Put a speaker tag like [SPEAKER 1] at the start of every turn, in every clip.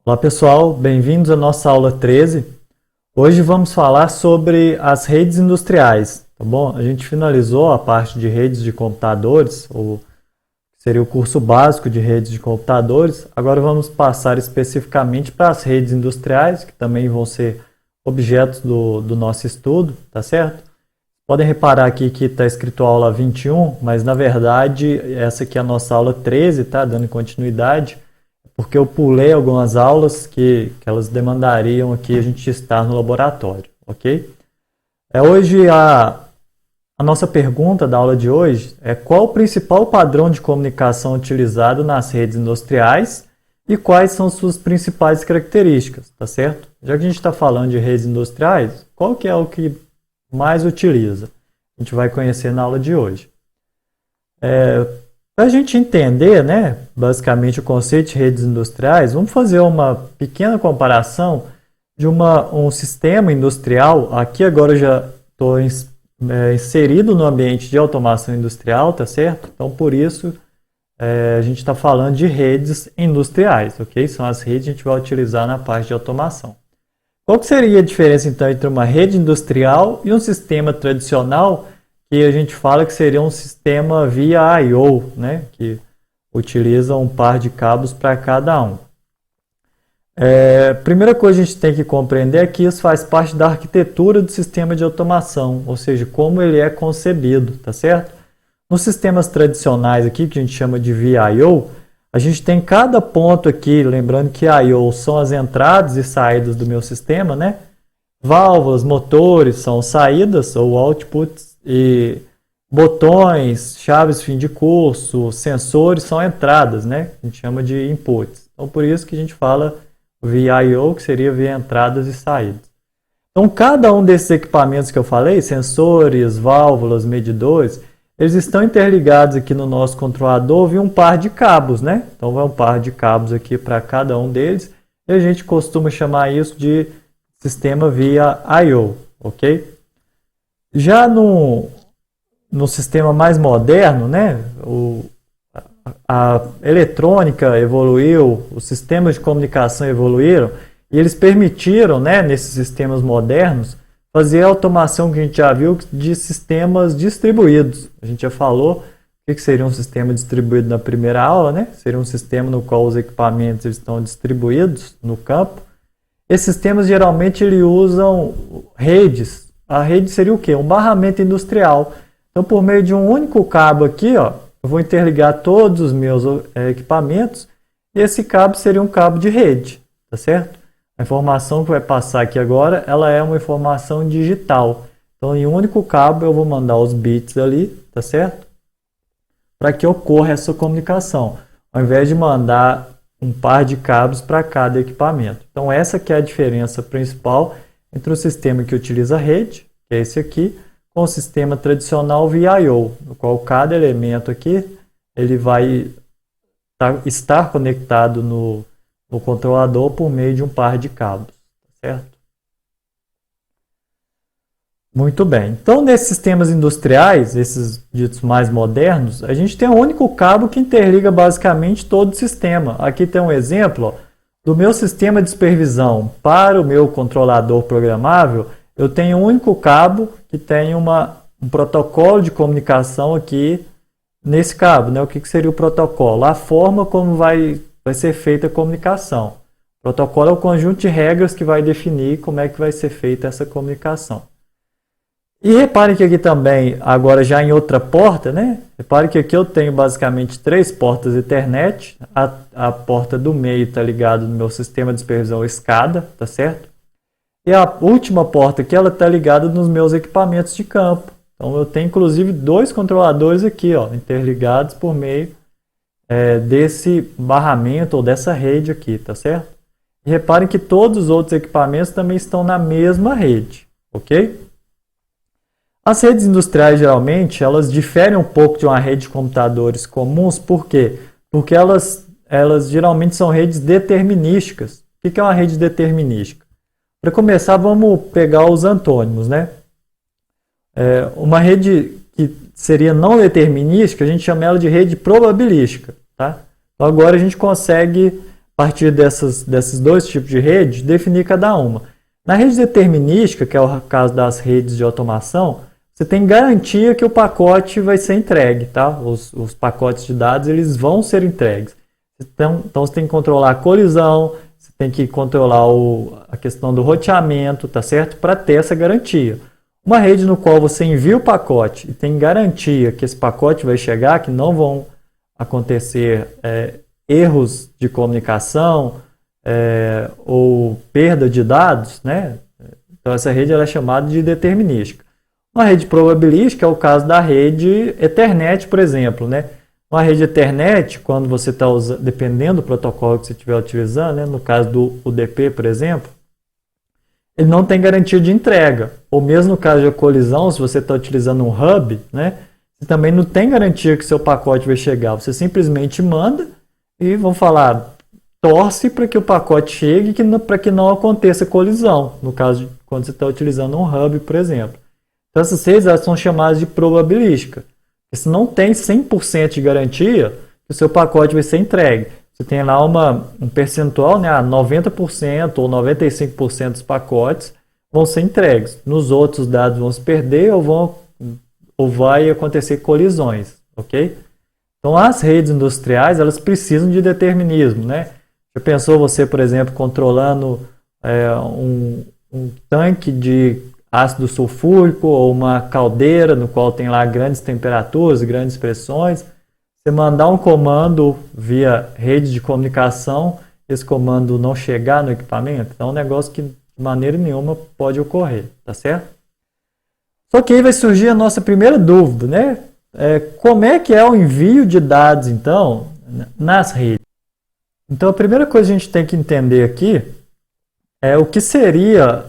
[SPEAKER 1] Olá pessoal, bem-vindos à nossa aula 13. Hoje vamos falar sobre as redes industriais, tá bom? A gente finalizou a parte de redes de computadores, ou seria o curso básico de redes de computadores. Agora vamos passar especificamente para as redes industriais, que também vão ser objetos do nosso estudo, tá certo? Podem reparar aqui que está escrito aula 21, mas na verdade essa aqui é a nossa aula 13, tá? Dando continuidade, porque eu pulei algumas aulas que elas demandariam aqui a gente estar no laboratório, ok? Hoje a nossa pergunta da aula de hoje é qual o principal padrão de comunicação utilizado nas redes industriais e quais são suas principais características, tá certo? Já que a gente está falando de redes industriais, qual que é o que mais utiliza? A gente vai conhecer na aula de hoje. Para a gente entender, né, basicamente o conceito de redes industriais, vamos fazer uma pequena comparação de um sistema industrial. Aqui agora eu já estou inserido no ambiente de automação industrial, tá certo? Então, por isso, a gente está falando de redes industriais, ok? São as redes que a gente vai utilizar na parte de automação. Qual que seria a diferença, então, entre uma rede industrial e um sistema tradicional, que a gente fala que seria um sistema via I/O, né? Que utiliza um par de cabos para cada um. Primeira coisa que a gente tem que compreender é que isso faz parte da arquitetura do sistema de automação, ou seja, como ele é concebido, tá certo? Nos sistemas tradicionais aqui, que a gente chama de VIO, a gente tem cada ponto aqui, lembrando que I/O são as entradas e saídas do meu sistema, né? Válvulas, motores são saídas ou outputs, e botões, chaves fim de curso, sensores são entradas, né? A gente chama de inputs. Então, por isso que a gente fala VIO, que seria via entradas e saídas. Então, cada um desses equipamentos que eu falei, sensores, válvulas, medidores, eles estão interligados aqui no nosso controlador via um par de cabos, né? Então, vai um par de cabos aqui para cada um deles, e a gente costuma chamar isso de sistema via I/O, ok? Já no sistema mais moderno, né, a eletrônica evoluiu, os sistemas de comunicação evoluíram, e eles permitiram, né, nesses sistemas modernos, fazer a automação que a gente já viu de sistemas distribuídos. A gente já falou o que seria um sistema distribuído na primeira aula, né? Seria um sistema no qual os equipamentos estão distribuídos no campo. Esses sistemas geralmente eles usam redes. A rede seria o quê? Um barramento industrial. Então, por meio de um único cabo aqui, ó, eu vou interligar todos os meus equipamentos, e esse cabo seria um cabo de rede, tá certo? A informação que vai passar aqui agora, ela é uma informação digital. Então, em um único cabo, eu vou mandar os bits ali, tá certo? Para que ocorra essa comunicação, ao invés de mandar um par de cabos para cada equipamento. Então, essa que é a diferença principal entre o sistema que utiliza rede, que é esse aqui, com o sistema tradicional VIO, no qual cada elemento aqui ele vai estar conectado no controlador por meio de um par de cabos, certo? Muito bem. Então, nesses sistemas industriais, esses ditos mais modernos, a gente tem um único cabo que interliga basicamente todo o sistema. Aqui tem um exemplo, ó, do meu sistema de supervisão para o meu controlador programável. Eu tenho um único cabo que tem um protocolo de comunicação aqui nesse cabo, né? O que seria o protocolo? A forma como vai ser feita a comunicação. O protocolo é o conjunto de regras que vai definir como é que vai ser feita essa comunicação. E reparem que aqui também, agora já em outra porta, né? Reparem que aqui eu tenho basicamente 3 portas Ethernet. A porta do meio está ligada no meu sistema de supervisão SCADA, tá certo? E a última porta aqui, ela está ligada nos meus equipamentos de campo. Então, eu tenho inclusive 2 controladores aqui, ó, interligados por meio desse barramento ou dessa rede aqui, tá certo? E reparem que todos os outros equipamentos também estão na mesma rede, ok? As redes industriais, geralmente, elas diferem um pouco de uma rede de computadores comuns, por quê? Porque elas geralmente são redes determinísticas. O que é uma rede determinística? Para começar, vamos pegar os antônimos, né? Uma rede que seria não determinística, a gente chama ela de rede probabilística, tá? Então, agora a gente consegue partir desses dois tipos de rede, definir cada uma. Na rede determinística, que é o caso das redes de automação, você tem garantia que o pacote vai ser entregue, tá? Os pacotes de dados eles vão ser entregues. Então você tem que controlar a colisão, você tem que controlar a questão do roteamento, tá certo? Para ter essa garantia. Uma rede no qual você envia o pacote e tem garantia que esse pacote vai chegar, que não vão acontecer erros de comunicação ou perda de dados, né? Então essa rede ela é chamada de determinística. Uma rede probabilística é o caso da rede Ethernet, por exemplo, né? Uma rede Ethernet, quando você está usando, dependendo do protocolo que você estiver utilizando, né? No caso do UDP, por exemplo, ele não tem garantia de entrega. Ou mesmo no caso de colisão, se você está utilizando um hub, né? Você também não tem garantia que seu pacote vai chegar. Você simplesmente manda e vão falar, torce para que o pacote chegue para que não aconteça colisão. No caso de quando você está utilizando um hub, por exemplo. Então essas redes elas são chamadas de probabilística. Você não tem 100% de garantia que o seu pacote vai ser entregue. Você tem lá um percentual, né, 90% ou 95% dos pacotes vão ser entregues. Nos outros, os dados vão se perder ou vai acontecer colisões, ok? Então, as redes industriais, elas precisam de determinismo, né? Já pensou você, por exemplo, controlando um tanque de ácido sulfúrico ou uma caldeira no qual tem lá grandes temperaturas, grandes pressões? Você mandar um comando via rede de comunicação, esse comando não chegar no equipamento, então é um negócio que de maneira nenhuma pode ocorrer, tá certo? Só que aí vai surgir a nossa primeira dúvida, né? Como é que é o envio de dados, então, nas redes? Então, a primeira coisa que a gente tem que entender aqui é o que seria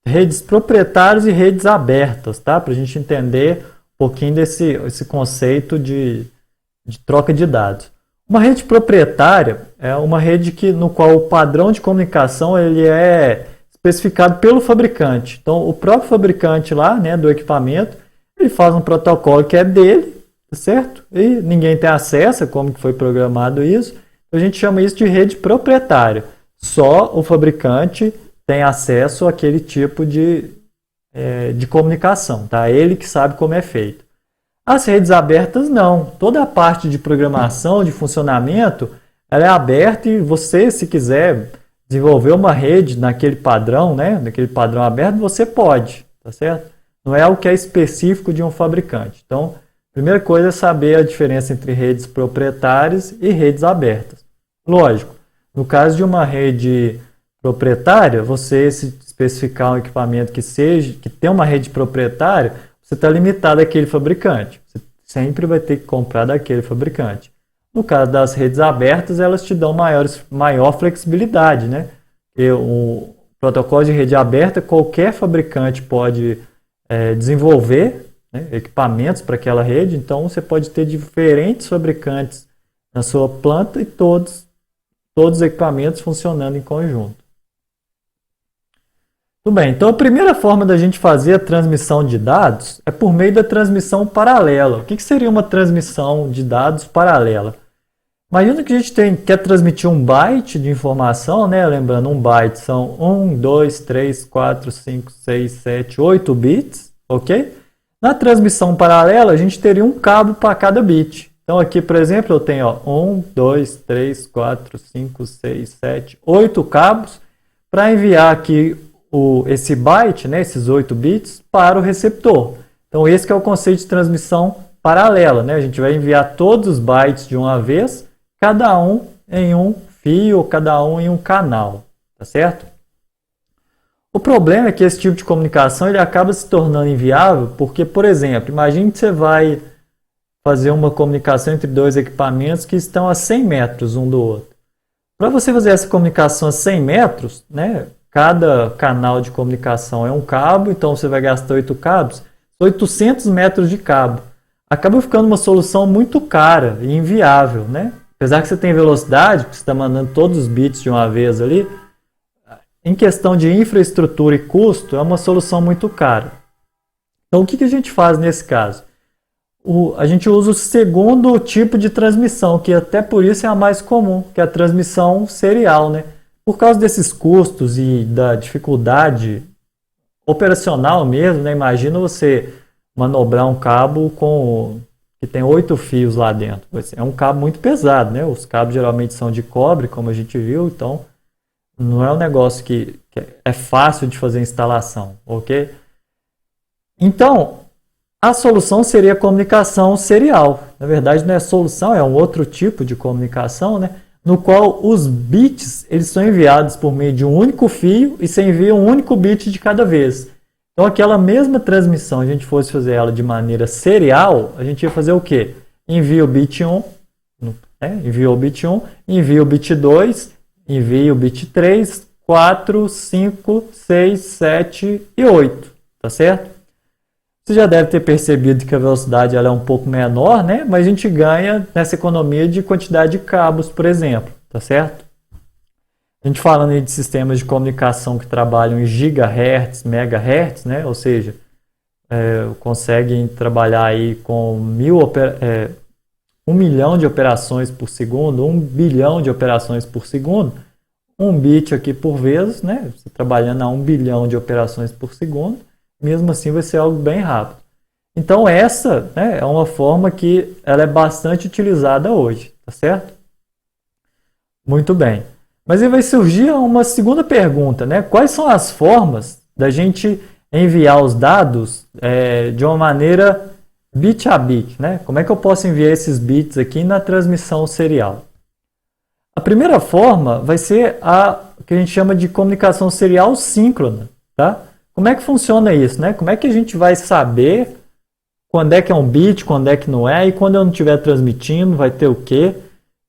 [SPEAKER 1] redes proprietárias e redes abertas, tá? Para a gente entender um pouquinho esse conceito de troca de dados. Uma rede proprietária é uma rede no qual o padrão de comunicação ele é especificado pelo fabricante. Então, o próprio fabricante lá, né, do equipamento, ele faz um protocolo que é dele, certo? E ninguém tem acesso a como que foi programado isso. Então, a gente chama isso de rede proprietária. Só o fabricante tem acesso àquele tipo de comunicação, tá? Ele que sabe como é feito. As redes abertas não. Toda a parte de programação, de funcionamento, ela é aberta e você, se quiser desenvolver uma rede naquele padrão, né, naquele padrão aberto, você pode, tá certo? Não é algo que é específico de um fabricante. Então, a primeira coisa é saber a diferença entre redes proprietárias e redes abertas. Lógico, no caso de uma rede proprietária, você se especificar um equipamento que tem uma rede proprietária, você está limitado àquele fabricante. Você sempre vai ter que comprar daquele fabricante. No caso das redes abertas, elas te dão maior flexibilidade, né? Porque o protocolo de rede aberta, qualquer fabricante pode desenvolver, né, equipamentos para aquela rede, então você pode ter diferentes fabricantes na sua planta e todos os equipamentos funcionando em conjunto. Tudo bem, então a primeira forma da gente fazer a transmissão de dados é por meio da transmissão paralela. O que seria uma transmissão de dados paralela? Imagina que a gente quer transmitir um byte de informação, né? Lembrando, um byte são 1, 2, 3, 4, 5, 6, 7, 8 bits, ok? Na transmissão paralela, a gente teria um cabo para cada bit. Então aqui, por exemplo, eu tenho 1, 2, 3, 4, 5, 6, 7, 8 cabos para enviar aqui esse byte, né, esses 8 bits, para o receptor. Então esse que é o conceito de transmissão paralela, né? A gente vai enviar todos os bytes de uma vez, cada um em um fio, ou cada um em um canal, tá certo? O problema é que esse tipo de comunicação ele acaba se tornando inviável porque, por exemplo, imagine que você vai fazer uma comunicação entre dois equipamentos que estão a 100 metros um do outro. Para você fazer essa comunicação a 100 metros, né, cada canal de comunicação é um cabo, então você vai gastar 8 cabos, 800 metros de cabo. Acaba ficando uma solução muito cara e inviável, né? Apesar que você tem velocidade, que você está mandando todos os bits de uma vez ali, em questão de infraestrutura e custo, é uma solução muito cara. Então, o que a gente faz nesse caso? A gente usa o segundo tipo de transmissão, que até por isso é a mais comum, que é a transmissão serial, né? Por causa desses custos e da dificuldade operacional mesmo, né? Imagina você manobrar um cabo que tem 8 fios lá dentro. É um cabo muito pesado, né? Os cabos geralmente são de cobre, como a gente viu, então não é um negócio que é fácil de fazer instalação, ok? Então, a solução seria a comunicação serial. Na verdade, não é solução, é um outro tipo de comunicação, né? No qual os bits eles são enviados por meio de um único fio e se envia um único bit de cada vez. Então, aquela mesma transmissão, a gente fosse fazer ela de maneira serial, a gente ia fazer o quê? Envia o bit 1, envia o bit 1, envia o bit 2, envia o bit 3, 4, 5, 6, 7 e 8, tá certo? Você já deve ter percebido que a velocidade ela é um pouco menor, né? Mas a gente ganha nessa economia de quantidade de cabos, por exemplo, tá certo? A gente falando aí de sistemas de comunicação que trabalham em gigahertz, megahertz, né? Ou seja, conseguem trabalhar aí com 1 milhão de operações por segundo, 1 bilhão de operações por segundo, 1 bit aqui por vez, né? Você trabalhando a 1 bilhão de operações por segundo, mesmo assim vai ser algo bem rápido. Então essa, né, é uma forma que ela é bastante utilizada hoje, tá certo? Muito bem. Mas aí vai surgir uma segunda pergunta, né? Quais são as formas da gente enviar os dados de uma maneira bit a bit, né? Como é que eu posso enviar esses bits aqui na transmissão serial? A primeira forma vai ser a que a gente chama de comunicação serial síncrona, tá? Como é que funciona isso, né? Como é que a gente vai saber quando é que é um bit, quando é que não é, e quando eu não estiver transmitindo, vai ter o quê?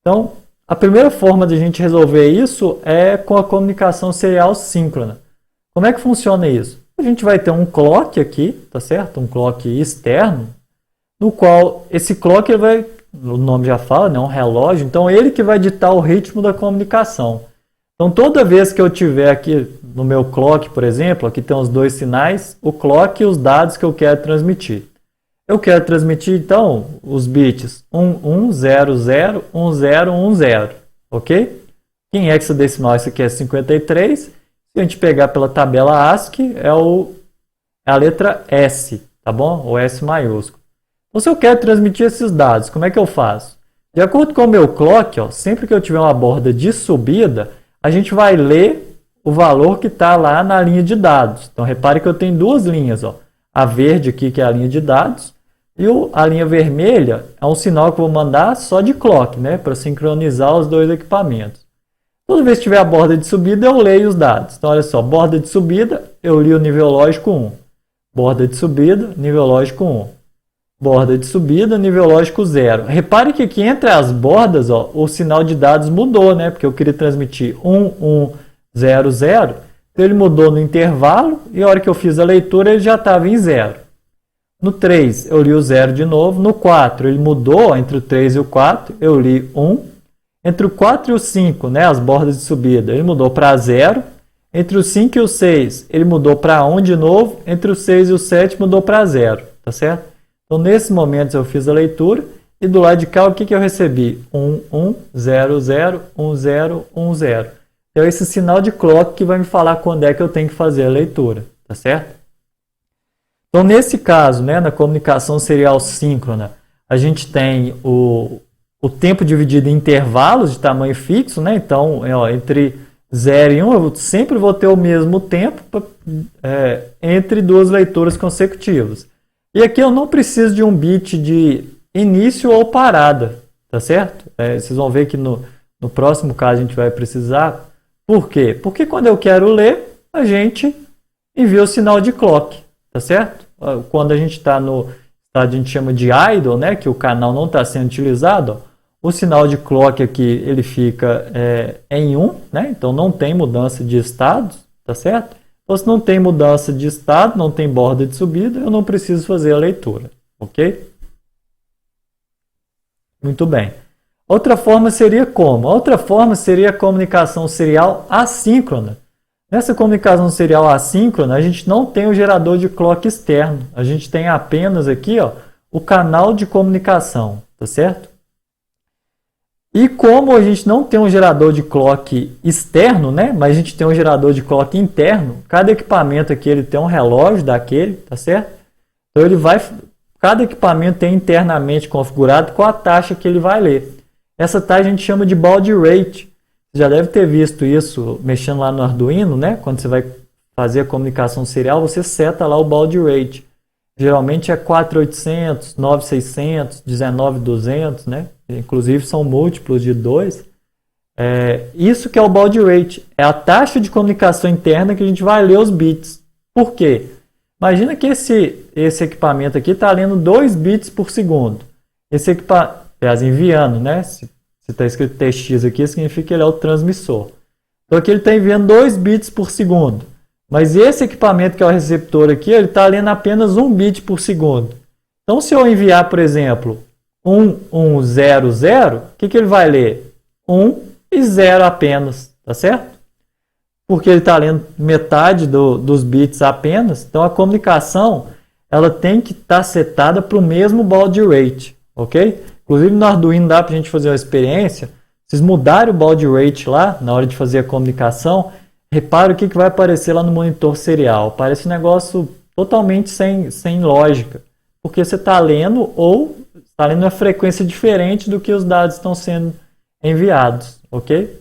[SPEAKER 1] Então, a primeira forma de a gente resolver isso é com a comunicação serial síncrona. Como é que funciona isso? A gente vai ter um clock aqui, tá certo? Um clock externo, no qual esse clock ele vai, o nome já fala, né? Um relógio, então ele que vai ditar o ritmo da comunicação. Então, toda vez que eu tiver aqui no meu clock, por exemplo, aqui tem os dois sinais, o clock e os dados que eu quero transmitir. Eu quero transmitir, então, os bits 1100, 1010, ok? Em hexadecimal, isso aqui é 53. Se a gente pegar pela tabela ASCII, é a letra S, tá bom? O S maiúsculo. Então, se eu quero transmitir esses dados, como é que eu faço? De acordo com o meu clock, ó, sempre que eu tiver uma borda de subida, a gente vai ler o valor que está lá na linha de dados. Então, repare que eu tenho duas linhas. Ó. A verde aqui, que é a linha de dados, e a linha vermelha é um sinal que eu vou mandar só de clock, né, para sincronizar os dois equipamentos. Toda vez que tiver a borda de subida, eu leio os dados. Então, olha só, borda de subida, eu li o nível lógico 1. Borda de subida, nível lógico 1. Borda de subida, nível lógico 0. Repare que aqui entre as bordas, ó, o sinal de dados mudou, né? Porque eu queria transmitir 1100, então ele mudou no intervalo e a hora que eu fiz a leitura ele já estava em 0. No 3 eu li o 0 de novo. No 4 ele mudou entre o 3 e o 4, eu li 1. Entre o 4 e o 5, né, as bordas de subida, ele mudou para 0. Entre o 5 e o 6 ele mudou para 1 de novo. Entre o 6 e o 7 mudou para 0, tá certo? Então, nesses momentos eu fiz a leitura e do lado de cá o que eu recebi? 11001010. Então, esse sinal de clock que vai me falar quando é que eu tenho que fazer a leitura, tá certo? Então, nesse caso, né, na comunicação serial síncrona, a gente tem o tempo dividido em intervalos de tamanho fixo, né? Então, entre 0 e 1 eu sempre vou ter o mesmo tempo entre duas leituras consecutivas. E aqui eu não preciso de um bit de início ou parada, tá certo? Vocês vão ver que no próximo caso a gente vai precisar. Por quê? Porque quando eu quero ler, a gente envia o sinal de clock, tá certo? Quando a gente está no estado que a gente chama de idle, né, que o canal não está sendo utilizado, o sinal de clock aqui ele fica em 1, né? Então não tem mudança de estados, tá certo? Então, se não tem mudança de estado, não tem borda de subida, eu não preciso fazer a leitura, ok? Muito bem. Outra forma seria como? Outra forma seria a comunicação serial assíncrona. Nessa comunicação serial assíncrona, a gente não tem o gerador de clock externo. A gente tem apenas aqui, ó, o canal de comunicação, tá certo? E como a gente não tem um gerador de clock externo, né, mas a gente tem um gerador de clock interno, cada equipamento aqui ele tem um relógio daquele, tá certo? Então cada equipamento tem internamente configurado qual a taxa que ele vai ler. Essa taxa a gente chama de baud rate. Você já deve ter visto isso mexendo lá no Arduino, né? Quando você vai fazer a comunicação serial, você seta lá o baud rate. Geralmente é 4800, 9600, 19200, né? Inclusive são múltiplos de 2. Isso que é o baud rate. É a taxa de comunicação interna que a gente vai ler os bits. Por quê? Imagina que esse equipamento aqui está lendo 2 bits por segundo. Esse equipamento, enviando, né? Se está escrito TX aqui, significa que ele é o transmissor. Então aqui ele está enviando 2 bits por segundo. Mas esse equipamento que é o receptor aqui, ele está lendo apenas 1 bit por segundo. Então se eu enviar, por exemplo, 1100, o que ele vai ler? 1 e 0 apenas, tá certo? Porque ele está lendo metade dos bits apenas. Então a comunicação ela tem que estar setada para o mesmo baud rate, ok? Inclusive no Arduino dá para a gente fazer uma experiência. Vocês mudarem o baud rate lá na hora de fazer a comunicação, repara o que vai aparecer lá no monitor serial. Parece um negócio totalmente sem lógica, porque você está lendo uma frequência diferente do que os dados estão sendo enviados, ok?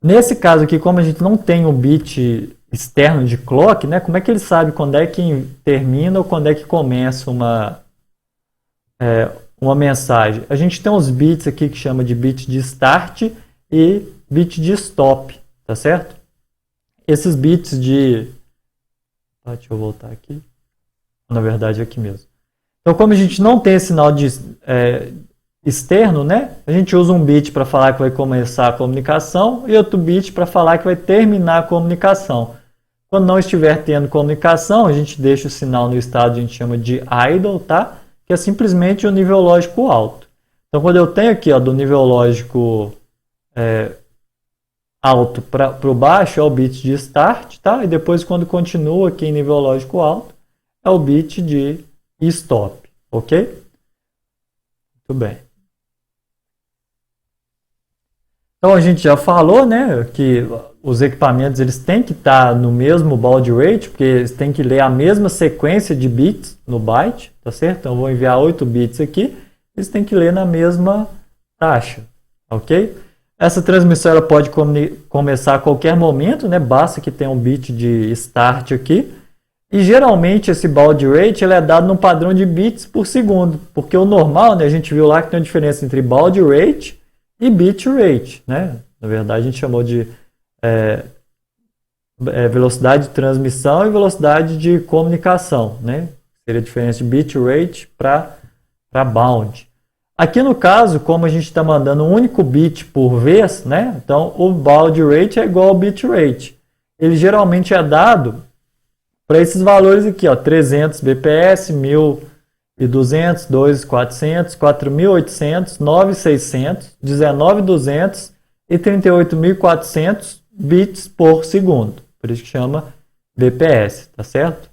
[SPEAKER 1] Nesse caso aqui, como a gente não tem um bit externo de clock, né, como é que ele sabe quando é que termina ou quando é que começa uma mensagem? A gente tem uns bits aqui que chama de bit de start e bit de stop, tá certo? Esses bits deixa eu voltar aqui. Na verdade, é aqui mesmo. Então, como a gente não tem esse sinal externo, né? A gente usa um bit para falar que vai começar a comunicação e outro bit para falar que vai terminar a comunicação. Quando não estiver tendo comunicação, a gente deixa o sinal no estado que a gente chama de idle, tá? Que é simplesmente o nível lógico alto. Então, quando eu tenho aqui, ó, do nível lógico alto para o baixo, é o bit de start, tá? E depois, quando continua aqui em nível lógico alto, é o bit de stop, ok? Muito bem. Então, a gente já falou, né, que os equipamentos eles têm que estar no mesmo baud rate, porque eles têm que ler a mesma sequência de bits no byte, tá certo? Então, eu vou enviar 8 bits aqui, eles têm que ler na mesma taxa, ok? Essa transmissão ela pode começar a qualquer momento, né? Basta que tenha um bit de start aqui. E geralmente esse baud rate ele é dado num padrão de bits por segundo, porque o normal, né, a gente viu lá que tem uma diferença entre baud rate e bit rate, né? Na verdade, a gente chamou de velocidade de transmissão e velocidade de comunicação, né? Seria a diferença de bit rate para bound. Aqui no caso, como a gente está mandando um único bit por vez, né? Então o baud rate é igual ao bit rate. Ele geralmente é dado para esses valores aqui, ó, 300 bps, 1200, 2400, 4800, 9600, 19200 e 38400 bits por segundo. Por isso que chama bps, tá certo?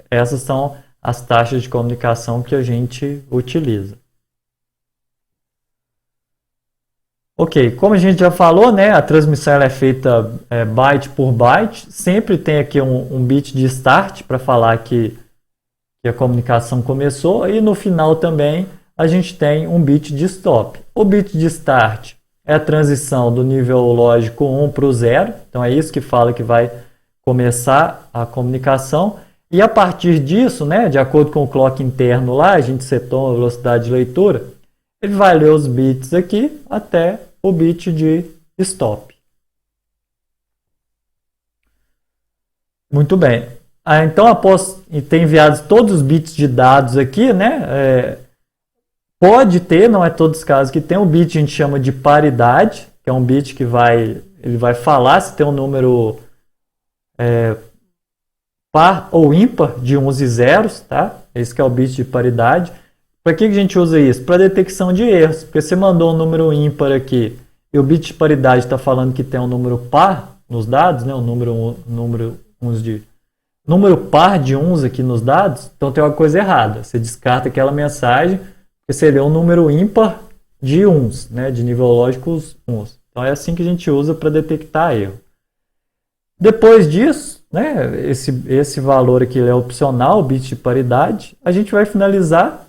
[SPEAKER 1] Essas são as taxas de comunicação que a gente utiliza. Ok, como a gente já falou, né, a transmissão ela é feita byte por byte. Sempre tem aqui um bit de start para falar que a comunicação começou. E no final também a gente tem um bit de stop. O bit de start é a transição do nível lógico 1 para o 0. Então é isso que fala que vai começar a comunicação. E a partir disso, né, de acordo com o clock interno lá, a gente setou a velocidade de leitura. Ele vai ler os bits aqui até o bit de stop. Muito bem. Então, após ter enviado todos os bits de dados aqui, né, pode ter, não é todos os casos, que tem um bit que a gente chama de paridade, que é um bit que ele vai falar se tem um número par ou ímpar de uns e zeros, tá? Esse que é o bit de paridade. Para que a gente usa isso? Para detecção de erros. Porque você mandou um número ímpar aqui e o bit de paridade está falando que tem um número par nos dados, né? Um número uns número par de uns aqui nos dados, então tem uma coisa errada. Você descarta aquela mensagem, porque seria um número ímpar de uns, né, de nível lógico uns. Então é assim que a gente usa para detectar erro. Depois disso, né, esse valor aqui é opcional, bit de paridade, a gente vai finalizar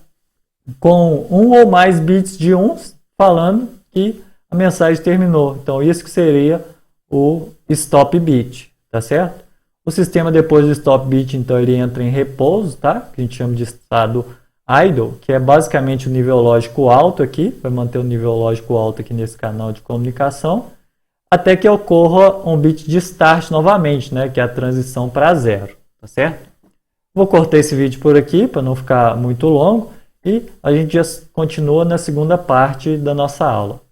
[SPEAKER 1] com um ou mais bits de uns, falando que a mensagem terminou. Então isso que seria o stop bit, tá certo? O sistema depois do stop bit, então ele entra em repouso, tá? Que a gente chama de estado idle, que é basicamente o nível lógico alto aqui, vai manter o nível lógico alto aqui nesse canal de comunicação, até que ocorra um bit de start novamente, né? Que é a transição para zero, tá certo? Vou cortar esse vídeo por aqui para não ficar muito longo e a gente já continua na segunda parte da nossa aula.